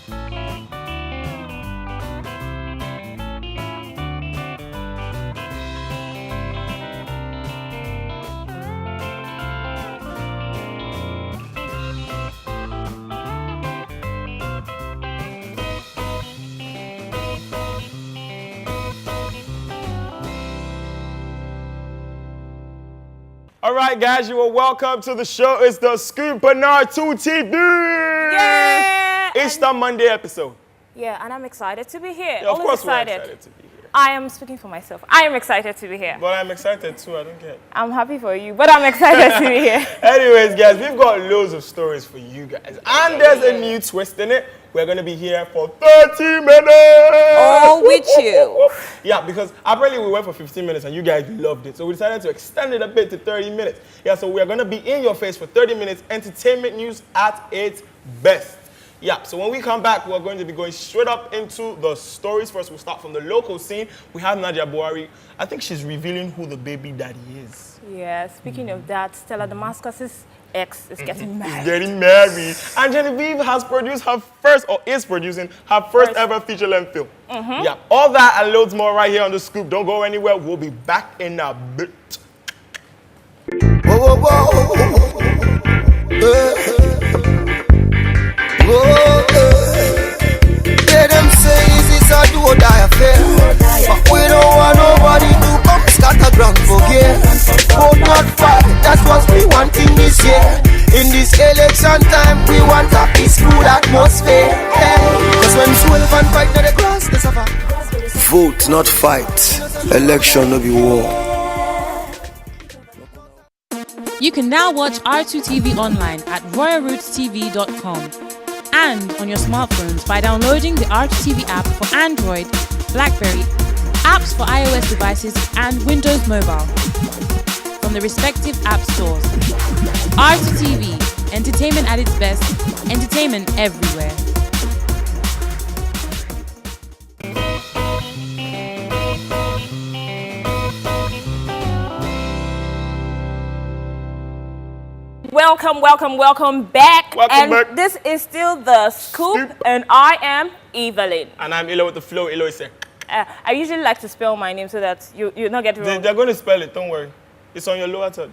All right, guys, you are welcome to the show. It's the Scoop on R2 TV. Yeah! It's the Monday episode. Yeah, and I'm excited to be here. Yeah, of course we're excited to be here. I am speaking for myself. I am excited to be here. But I'm excited too, I don't care. I'm happy for you, but I'm excited to be here. Anyways, guys, we've got loads of stories for you guys. And there's a new twist in it. We're going to be here for 30 minutes. Oh, with you. Yeah, because apparently we went for 15 minutes and you guys loved it. So we decided to extend it a bit to 30 minutes. Yeah, so we're going to be in your face for 30 minutes. Entertainment news at its best. Yeah, so when we come back, we're going to be going straight up into the stories. First, we'll start from the local scene. We have Nadia Buhari. I think she's revealing who the baby daddy is. Yeah, speaking of that, Stella Damascus's ex is getting married. He's getting married. And Genevieve has produced her first, or is producing her first ever feature-length film. Yeah, all that and loads more right here on The Scoop. Don't go anywhere. We'll be back in a bit. Whoa, whoa, whoa. Let them say it's a do or die affair. But we don't want nobody to come scatter ground for gear. Vote not fight, that's what we want in this year. In this election time, we want a peaceful atmosphere. Cause when 12 and fight to the grass, there's a fight. Vote not fight, election no be war. You can now watch R2TV online at royalrootstv.com and on your smartphones by downloading the R2TV app for Android, BlackBerry, apps for iOS devices and Windows Mobile from the respective app stores. R2TV, entertainment at its best, entertainment everywhere. Welcome back. Welcome back. This is still The Scoop, and I am Evelyn. And I'm Ilo with the flow. Ilo is here. I usually like to spell my name so that you not get it wrong. They're going to spell it, don't worry. It's on your lower third.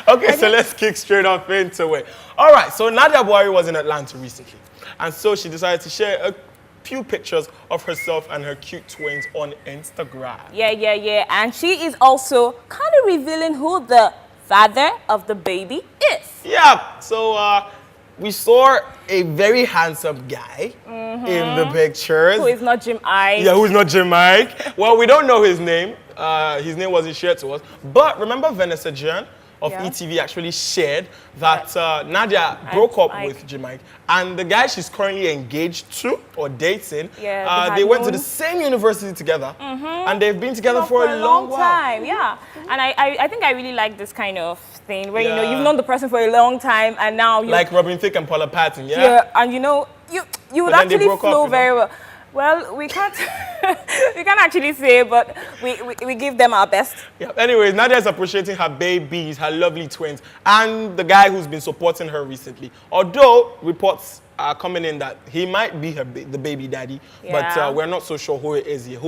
Okay, so let's kick straight off into it. All right, so Nadia Buhari was in Atlanta recently. And so she decided to share a few pictures of herself and her cute twins on Instagram. Yeah. And she is also kind of revealing who the father of the baby is. Yeah, so we saw a very handsome guy in the pictures. Who is not Jim Ike. Yeah, who's not Jim Ike. Well, we don't know his name. His name wasn't shared to us. But remember Vanessa Jan of ETV actually shared that Nadia broke up with Jim Ike. And the guy she's currently engaged to or dating, they went to the same university together. And they've been together for a long time. Yeah. And I think I really like this kind of thing where, you know, you've known the person for a long time and now you... Like Robin Thicke and Paula Patton, Yeah, and you know, you would actually flow very well. Well, we can't actually say, but we give them our best. Yeah. Anyways, Nadia is appreciating her babies, her lovely twins, and the guy who's been supporting her recently. Although reports are coming in that he might be the baby daddy, but we're not so sure who he is yet.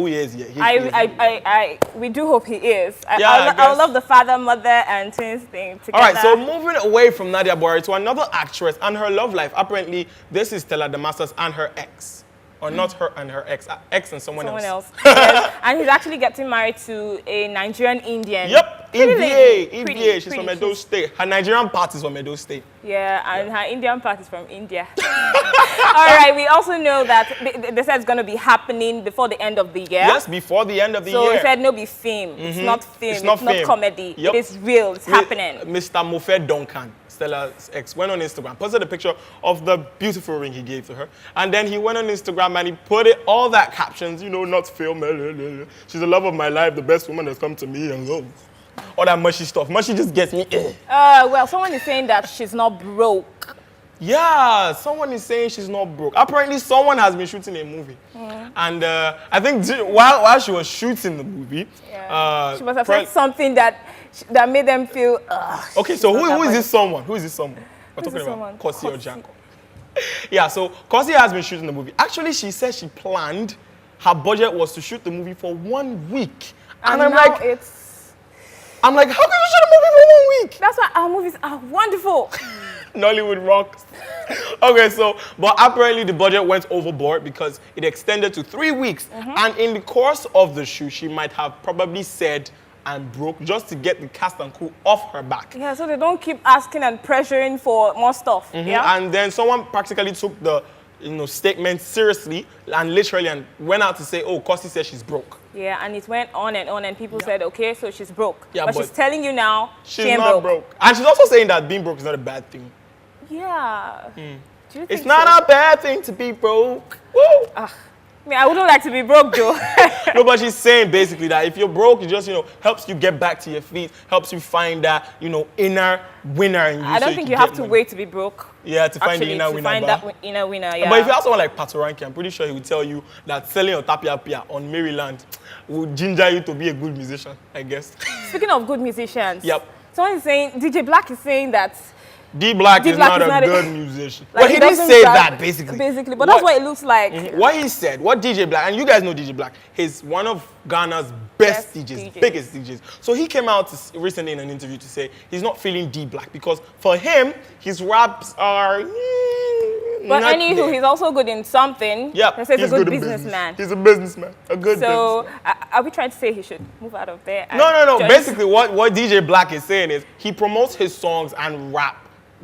We do hope he is. I love the father, mother, and twins thing together. All right, so moving away from Nadia Buhari to another actress and her love life. Apparently, this is Stella Damascus and her ex. Or not her and her ex and someone else. Yes. And he's actually getting married to a Nigerian Indian. Yep, EVA. She's from Edo State. Her Nigerian part is from Edo State. Yeah, and her Indian part is from India. All right, we also know that they said it's going to be happening before the end of the year. Yes, before the end of the year. So he said no be film. It's not film. It's not comedy. Yep. It is real. It's happening. Mr. Mofe Duncan, Stella's ex, went on Instagram, posted a picture of the beautiful ring he gave to her. And then he went on Instagram and he put all that captions, you know, not film. She's the love of my life, the best woman that's come to me. And all that mushy stuff. Mushy just gets me. Well, someone is saying that she's not broke. Yeah, someone is saying she's not broke. Apparently, someone has been shooting a movie. And I think while she was shooting the movie... she must have said something that made them feel... okay, so who is this someone? Who is this someone? We're talking about Kosi or Janko. Yeah, so Kosi has been shooting the movie. Actually, she said she planned, her budget was to shoot the movie for 1 week. And I'm now like, how can you shoot a movie for 1 week? That's why our movies are wonderful. Nollywood rocks. Okay, so, but apparently the budget went overboard because it extended to 3 weeks. And in the course of the shoot, she might have probably said and broke just to get the cast and crew off her back. Yeah, so they don't keep asking and pressuring for more stuff. Yeah. And then someone practically took the statement seriously and literally and went out to say, oh, Kosi said she's broke. Yeah, and it went on and people said, okay, so she's broke. Yeah, but she's telling you now she's she ain't not broke. And she's also saying that being broke is not a bad thing. Yeah. Do you think It's not a bad thing to be broke. Woo! I mean, I wouldn't like to be broke, though. No, but she's saying basically that if you're broke, it just, helps you get back to your feet, helps you find that, inner winner in you. I don't think you have to wait to be broke. Yeah, to find the inner winner. Find that inner winner, yeah. But if you have someone like Patoranki, I'm pretty sure he will tell you that selling your tapia on Maryland will ginger you to be a good musician, I guess. Speaking of good musicians. Yep. Someone is saying, DJ Black is saying that D-Black is not a good musician. Like, well, he didn't say that, basically. But that's what it looks like. What he said, what DJ Black, and you guys know DJ Black, he's one of Ghana's best DJs, biggest DJs. So he came out recently in an interview to say he's not feeling D-Black because for him, his raps are... But anywho, he's also good in something. Yeah, he's a good businessman. He's a businessman, a good businessman. So, are we trying to say he should move out of there? No. Basically, what DJ Black is saying is he promotes his songs and rap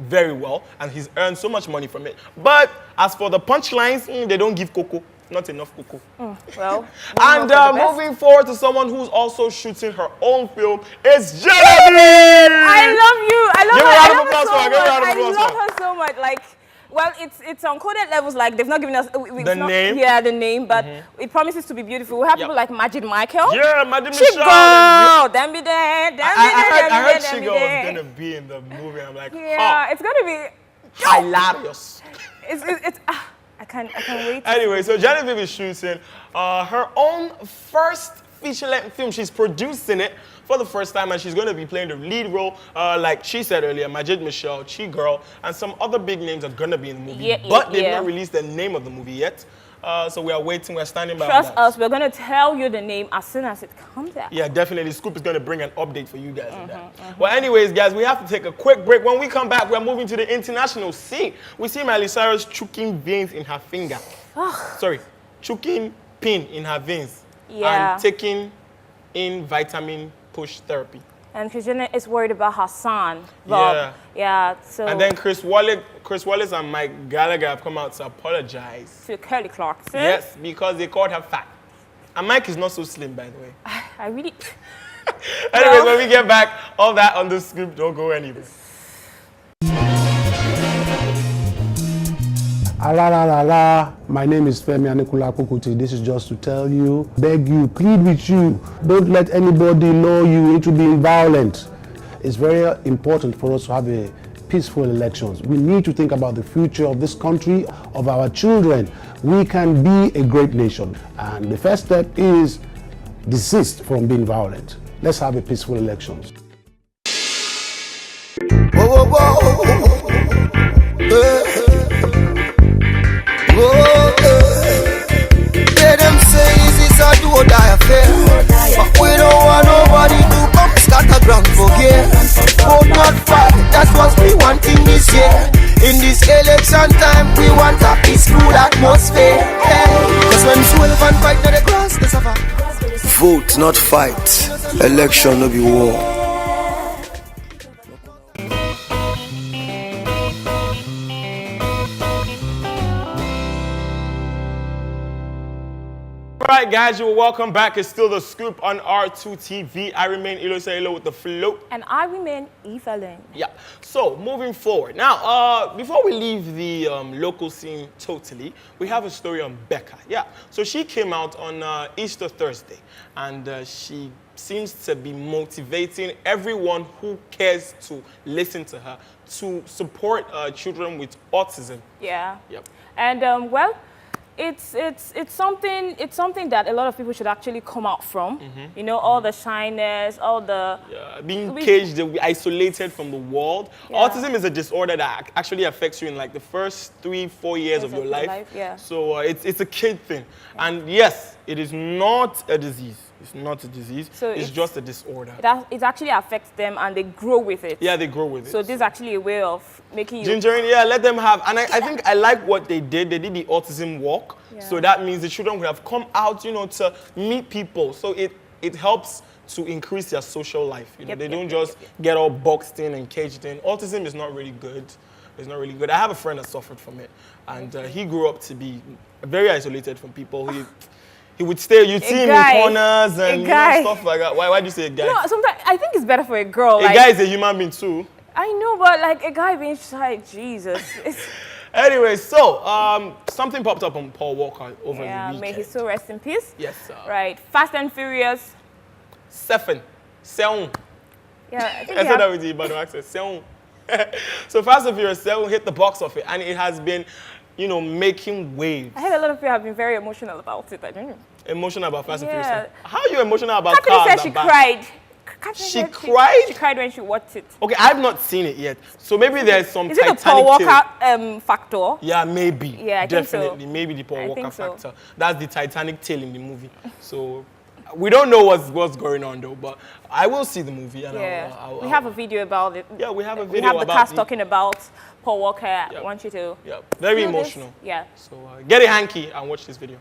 very well, and he's earned so much money from it. But as for the punchlines, they don't give cocoa. Not enough cocoa. Well, and moving forward to someone who's also shooting her own film is Genevieve! I love you. I love her so much. Like, well, it's on coded levels. Like, they've not given us the name. Yeah, the name, but it promises to be beautiful. We have people like Majid Michael. Yeah, Majid Michelle. Chigo, then be there. I heard Chigo was gonna be in the movie. I'm like, yeah, it's gonna be hilarious. I can't wait. Anyway, so Genevieve is shooting her own first feature-length film. She's producing it for the first time, and she's going to be playing the lead role. Like she said earlier, Majid Michelle, Chi Girl, and some other big names are going to be in the movie. But they've not released the name of the movie yet. So we are waiting. We're standing by. Trust us. We're going to tell you the name as soon as it comes out. Yeah, definitely. Scoop is going to bring an update for you guys on that. Well, anyways, guys, we have to take a quick break. When we come back, we're moving to the international scene. We see Miley Cyrus choking veins in her finger. Sorry, choking pin in her veins. Yeah. And taking in vitamin push therapy. And Christina is worried about her son, Rob. Yeah. So. And then Chris Wallace and Mike Gallagher have come out to apologize to Kelly Clarkson. Yes, because they called her fat. And Mike is not so slim, by the way. I really. Anyways, when we get back, all that on the script. Don't go anywhere. My name is Femi Anikula Kukuti. This is just to tell you, beg you, plead with you. Don't let anybody lure you into being violent. It's very important for us to have a peaceful elections. We need to think about the future of this country, of our children. We can be a great nation. And the first step is desist from being violent. Let's have a peaceful elections. Whoa, whoa, whoa. Let them say it's a do or die affair, but we don't want nobody to come scatter ground for gear. Vote not fight, that's what we want in this year. In this election time, we want a peaceful atmosphere. Cause when 12 and fight to the grass, there's a fight. Vote not fight, election no be war. Alright guys, you're welcome back. It's still The Scoop on R2 TV. I remain Ilosailo with the float. And I remain Evelyn. Yeah. So, moving forward. Now, before we leave the local scene totally, we have a story on Becca. Yeah. So she came out on Easter Thursday, and she seems to be motivating everyone who cares to listen to her to support children with autism. Yeah. Yep. And, well, it's something that a lot of people should actually come out from. You know, all the shyness, all the being caged, isolated from the world. Yeah. Autism is a disorder that actually affects you in like the first 3-4 years of your life. Yeah. So it's a kid thing, and yes, it is not a disease. It's not a disease. So it's just a disorder. It actually affects them, and they grow with it. Yeah, they grow with it. So this is actually a way of making you Gingering, yeah, let them have. And I think I like what they did. They did the autism walk. Yeah. So that means the children would have come out, you know, to meet people. So it helps to increase their social life. You know, they don't just get all boxed in and caged in. Autism is not really good. It's not really good. I have a friend that suffered from it, and he grew up to be very isolated from people. He would stay, you'd see him in corners and you know, stuff like that. Why do you say a guy? No, sometimes I think it's better for a girl. A guy is a human being too. I know, but like a guy being shy, Jesus. Anyway, so something popped up on Paul Walker over the weekend. May his soul rest in peace. Yes, sir. Right, Fast and Furious. 7. Yeah, I think I said that with the Ibano accent. 7. So Fast and Furious 7 hit the box office, and it has been, you know, making waves. I heard a lot of people have been very emotional about it. I don't know. Emotional about Fast and Yeah. Furious 7? How are you emotional about Catherine cars? said she cried. She cried? She cried when she watched it. Okay, I've not seen it yet. So maybe there's some Is it the Titanic Paul tale. Walker factor? Yeah, maybe. Yeah, I think so. Definitely. Maybe the Paul I Walker think so. factor. That's the Titanic tale in the movie. So we don't know what's going on though, but I will see the movie. And Yeah, we have a video about it. Yeah, we have a We video have the about cast talking about Paul Walker. I want you to. Yeah, very feel this. emotional. Yeah. So get a hanky and watch this video.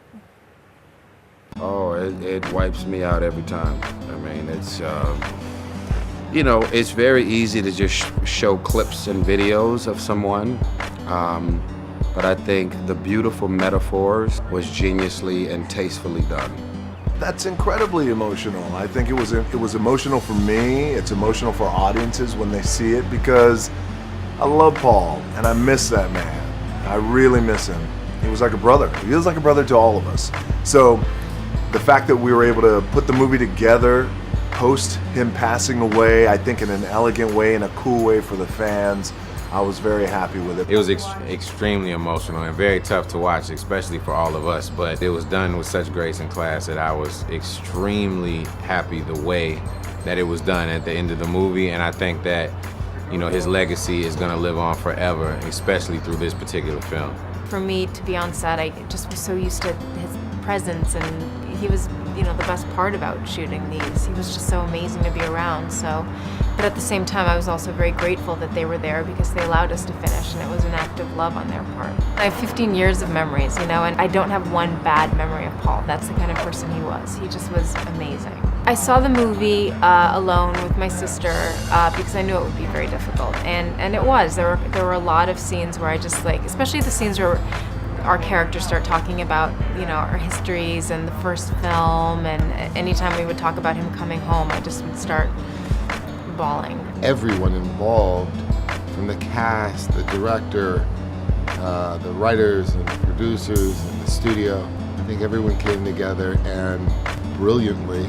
Oh, it wipes me out every time. I mean, it's, you know, it's very easy to just show clips and videos of someone. But I think the beautiful metaphors was geniusly and tastefully done. That's incredibly emotional. I think it was emotional for me. It's emotional for audiences when they see it because I love Paul and I miss that man. I really miss him. He was like a brother. He was like a brother to all of us. So the fact that we were able to put the movie together post him passing away, I think in an elegant way, in a cool way for the fans, I was very happy with it. It was extremely emotional and very tough to watch, especially for all of us, but it was done with such grace and class that I was extremely happy the way that it was done at the end of the movie, and I think that, you know, his legacy is gonna live on forever, especially through this particular film. For me to be on set, I just was so used to his presence, and he was, you know, the best part about shooting these. He was just so amazing to be around. So, but at the same time, I was also very grateful that they were there because they allowed us to finish, and it was an act of love on their part. I have 15 years of memories, you know, and I don't have one bad memory of Paul. That's the kind of person he was. He just was amazing. I saw the movie alone with my sister because I knew it would be very difficult, and it was. There were a lot of scenes where I just like, especially the scenes where our characters start talking about, you know, our histories and the first film, and anytime we would talk about him coming home, I just would start bawling. Everyone involved, from the cast, the director, the writers and the producers and the studio, I think everyone came together and brilliantly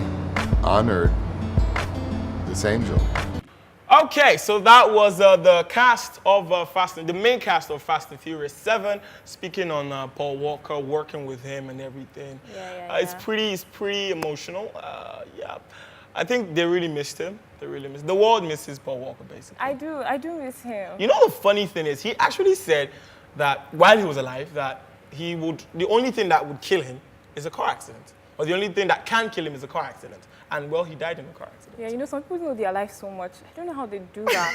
honored this angel. Okay, so that was the cast of the main cast of Fast and Furious 7, speaking on Paul Walker, working with him and everything. It's pretty emotional. Yeah, I think they really missed him. The world misses Paul Walker, basically. I do miss him. You know, the funny thing is, he actually said that while he was alive, that the only thing that would kill him is a car accident, or the only thing that can kill him is a car accident. And well, he died in a car accident. Yeah, you know, some people know their life so much. I don't know how they do that.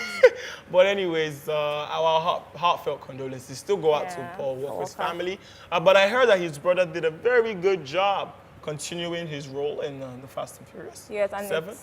But anyways, our heartfelt condolences still go out to Paul Walker's family. But I heard that his brother did a very good job continuing his role in the Fast and Furious. Yes, and 7.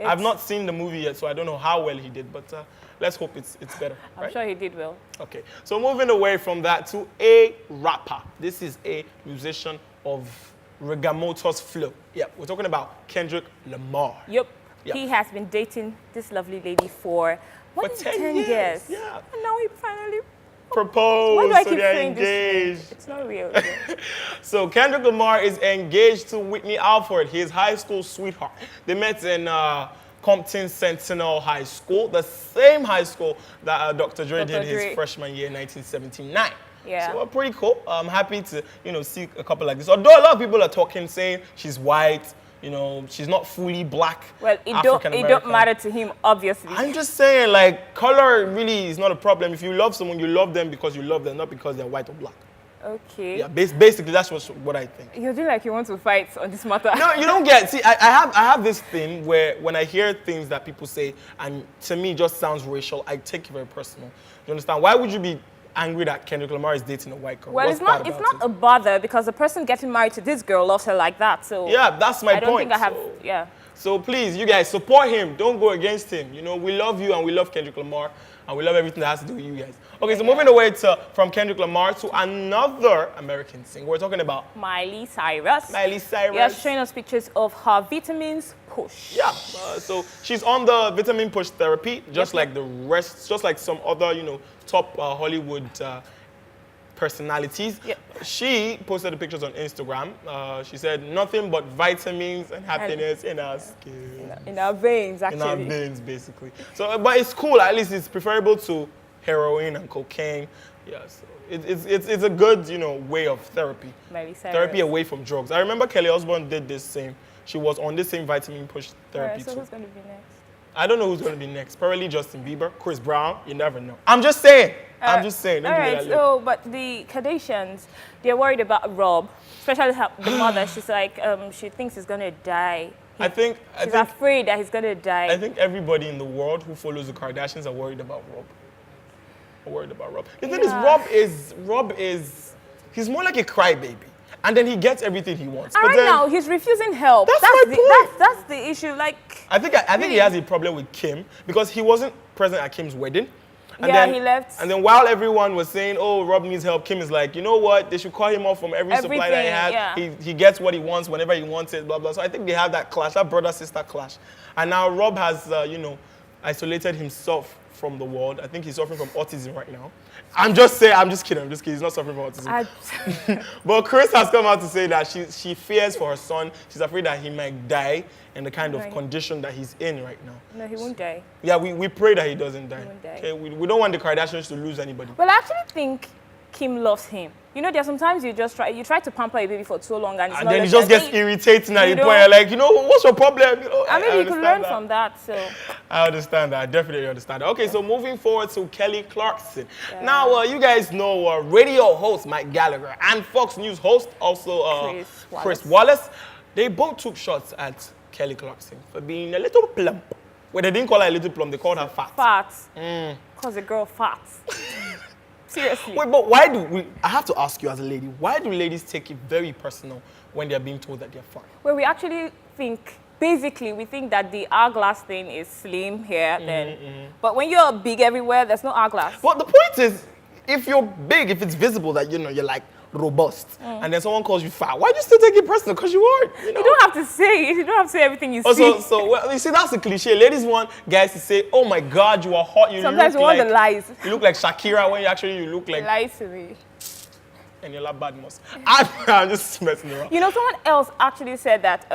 I've not seen the movie yet, so I don't know how well he did, but let's hope it's better. I'm sure he did well. Okay, so moving away from that to a rapper. This is a musician of Rigamotors flow. Yeah, we're talking about Kendrick Lamar. Yep. He has been dating this lovely lady for 10 years. Yeah. And now he finally proposed. Why do I so keep they're saying engaged. this? It's not real. So Kendrick Lamar is engaged to Whitney Alford, his high school sweetheart. They met in Compton Sentinel High School, the same high school that Dr. Dre did his freshman year in 1979. Yeah. So pretty cool. I'm happy to, see a couple like this. Although a lot of people are talking, saying she's white, she's not fully black. Well, it don't matter to him, obviously. I'm just saying, like, color really is not a problem. If you love someone, you love them because you love them, not because they're white or black. Okay. Yeah, basically that's what I think. You're doing like you want to fight on this matter. No, you don't get. See, I have this thing where when I hear things that people say, and to me it just sounds racial, I take it very personal. You understand? Why would you be angry that Kendrick Lamar is dating a white girl? Well, it's not a bother because the person getting married to this girl loves her like that. So yeah, that's my point. I don't think I have. Yeah. So please, you guys support him. Don't go against him. We love you and we love Kendrick Lamar and we love everything that has to do with you guys. Okay, so moving away from Kendrick Lamar to another American singer. We're talking about Miley Cyrus. Miley Cyrus. Yeah, showing us pictures of her vitamins push. Yeah, so she's on the vitamin push therapy, just like the rest, just like some other, top Hollywood personalities. Yep. She posted the pictures on Instagram. She said, nothing but vitamins and happiness in our skin. In our veins, actually. In our veins, basically. So, but it's cool. At least it's preferable to heroin and cocaine. Yeah, so it's a good, way of therapy. Therapy away from drugs. I remember Kelly Osbourne did this same. She was on this same vitamin push therapy so too. who's going to be next? I don't know who's going to be next. Probably Justin Bieber, Chris Brown. You never know. I'm just saying. Don't give me that look. But the Kardashians, they're worried about Rob, especially the mother. She's like, she thinks he's going to die. She's afraid that he's going to die. I think everybody in the world who follows the Kardashians are worried about Rob. The thing is, Rob is, he's more like a crybaby. And then he gets everything he wants. And right now, he's refusing help. That's the issue. Like, I think he has a problem with Kim because he wasn't present at Kim's wedding. And he left. And then while everyone was saying, oh, Rob needs help, Kim is like, you know what? They should call him off from every supply that he has. Yeah. He gets what he wants whenever he wants it, blah, blah. So I think they have that clash, that brother-sister clash. And now Rob has, isolated himself from the world. I think he's suffering from autism right now. I'm just kidding. He's not suffering from autism. But Chris has come out to say that she fears for her son. She's afraid that he might die in the kind of condition that he's in right now. No, he won't die. Yeah, we pray that he doesn't die. He won't die. Okay, we don't want the Kardashians to lose anybody. Well, I actually think Kim loves him. There's sometimes you try to pamper a baby for so long and then it just gets irritating at the point. You're like, what's your problem? I mean, you can learn from that. So I understand that. I definitely understand that. Okay, so moving forward to Kelly Clarkson. Yeah. Now, you guys know radio host Mike Gallagher and Fox News host also Chris Wallace. They both took shots at Kelly Clarkson for being a little plump. Well, they didn't call her a little plump. They called her fat. Fat. Because the girl fat. Seriously. Wait, but why I have to ask you as a lady, why do ladies take it very personal when they're being told that they're fat? Well, we actually think, basically, we think that the hourglass thing is slim here, but when you're big everywhere, there's no hourglass. But the point is, if you're big, if it's visible that, you're like robust, and then someone calls you fat, why do you still take it personal? Because you aren't. You don't have to say it. You don't have to say everything you see. So you see, that's the cliche. Ladies want guys to say, oh my God, you are hot. Sometimes you want the lies. You look like Shakira when you look like... Lies to me. And you're like Badmus. I'm just messing around. Someone else actually said that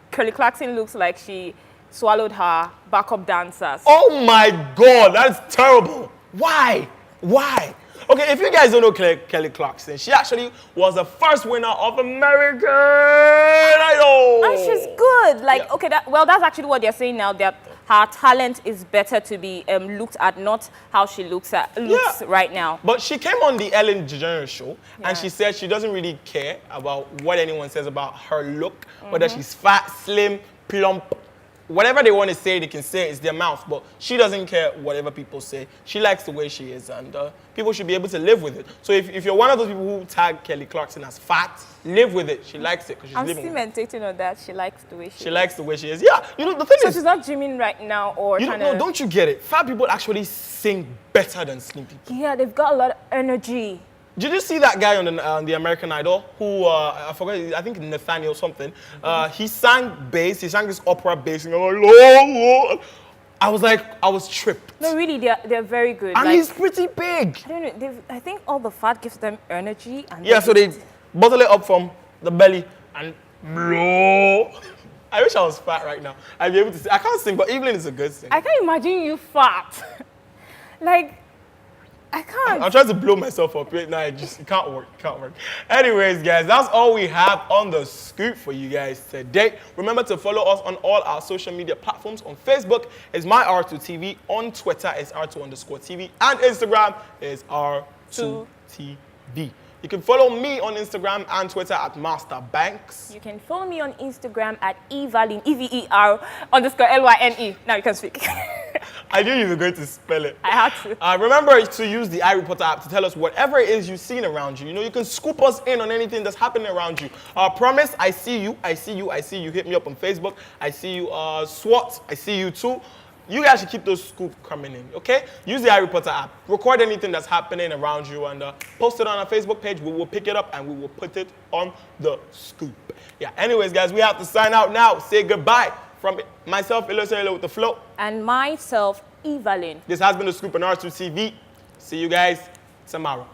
Kelly Clarkson looks like she swallowed her backup dancers. Oh my God, that's terrible. Why? Okay, if you guys don't know Kelly Clarkson, she actually was the first winner of American Idol. And she's good. That's actually what they're saying now, that her talent is better to be looked at, not how she looks right now. But she came on the Ellen DeGeneres show, and she said she doesn't really care about what anyone says about her look, whether she's fat, slim, plump. Whatever they want to say, they can say it's their mouth, but she doesn't care whatever people say. She likes the way she is, and people should be able to live with it. So if you're one of those people who tag Kelly Clarkson as fat, live with it. She likes it because she's living with it. I'm still meditating on that. She likes the way she is. She likes the way she is. Yeah, the thing is... So she's not gymming right now or don't you get it? Fat people actually sing better than slim people. Yeah, they've got a lot of energy. Did you see that guy on the American Idol who, I forgot, I think Nathaniel something, he sang bass, he sang this opera bass, and I was tripped. No, really, they're very good. And he's pretty big. I don't know, I think all the fat gives them energy. And so they bottle it up from the belly and blow. I wish I was fat right now. I'd be able to sing. I can't sing, but Evelyn is a good singer. I can't imagine you fat. I can't. I'm trying to blow myself up. No, it can't work. It can't work. Anyways, guys, that's all we have on the scoop for you guys today. Remember to follow us on all our social media platforms. On Facebook is MyR2TV. On Twitter is R2_TV. And Instagram is R2TV. You can follow me on Instagram and Twitter at Master Banks. You can follow me on Instagram at Evalyn, EVER_LYNE. Now you can speak. I knew you were going to spell it. I had to. Remember to use the iReporter app to tell us whatever it is you've seen around you. You know, you can scoop us in on anything that's happening around you. Promise, I see you, I see you, I see you. Hit me up on Facebook. I see you, SWAT, I see you too. You guys should keep those scoops coming in, okay? Use the iReporter app. Record anything that's happening around you and post it on our Facebook page. We will pick it up and we will put it on the scoop. Yeah, anyways, guys, we have to sign out now. Say goodbye from myself, Ilosele with the flow. And myself, Evalyn. This has been the Scoop on R2TV. See you guys tomorrow.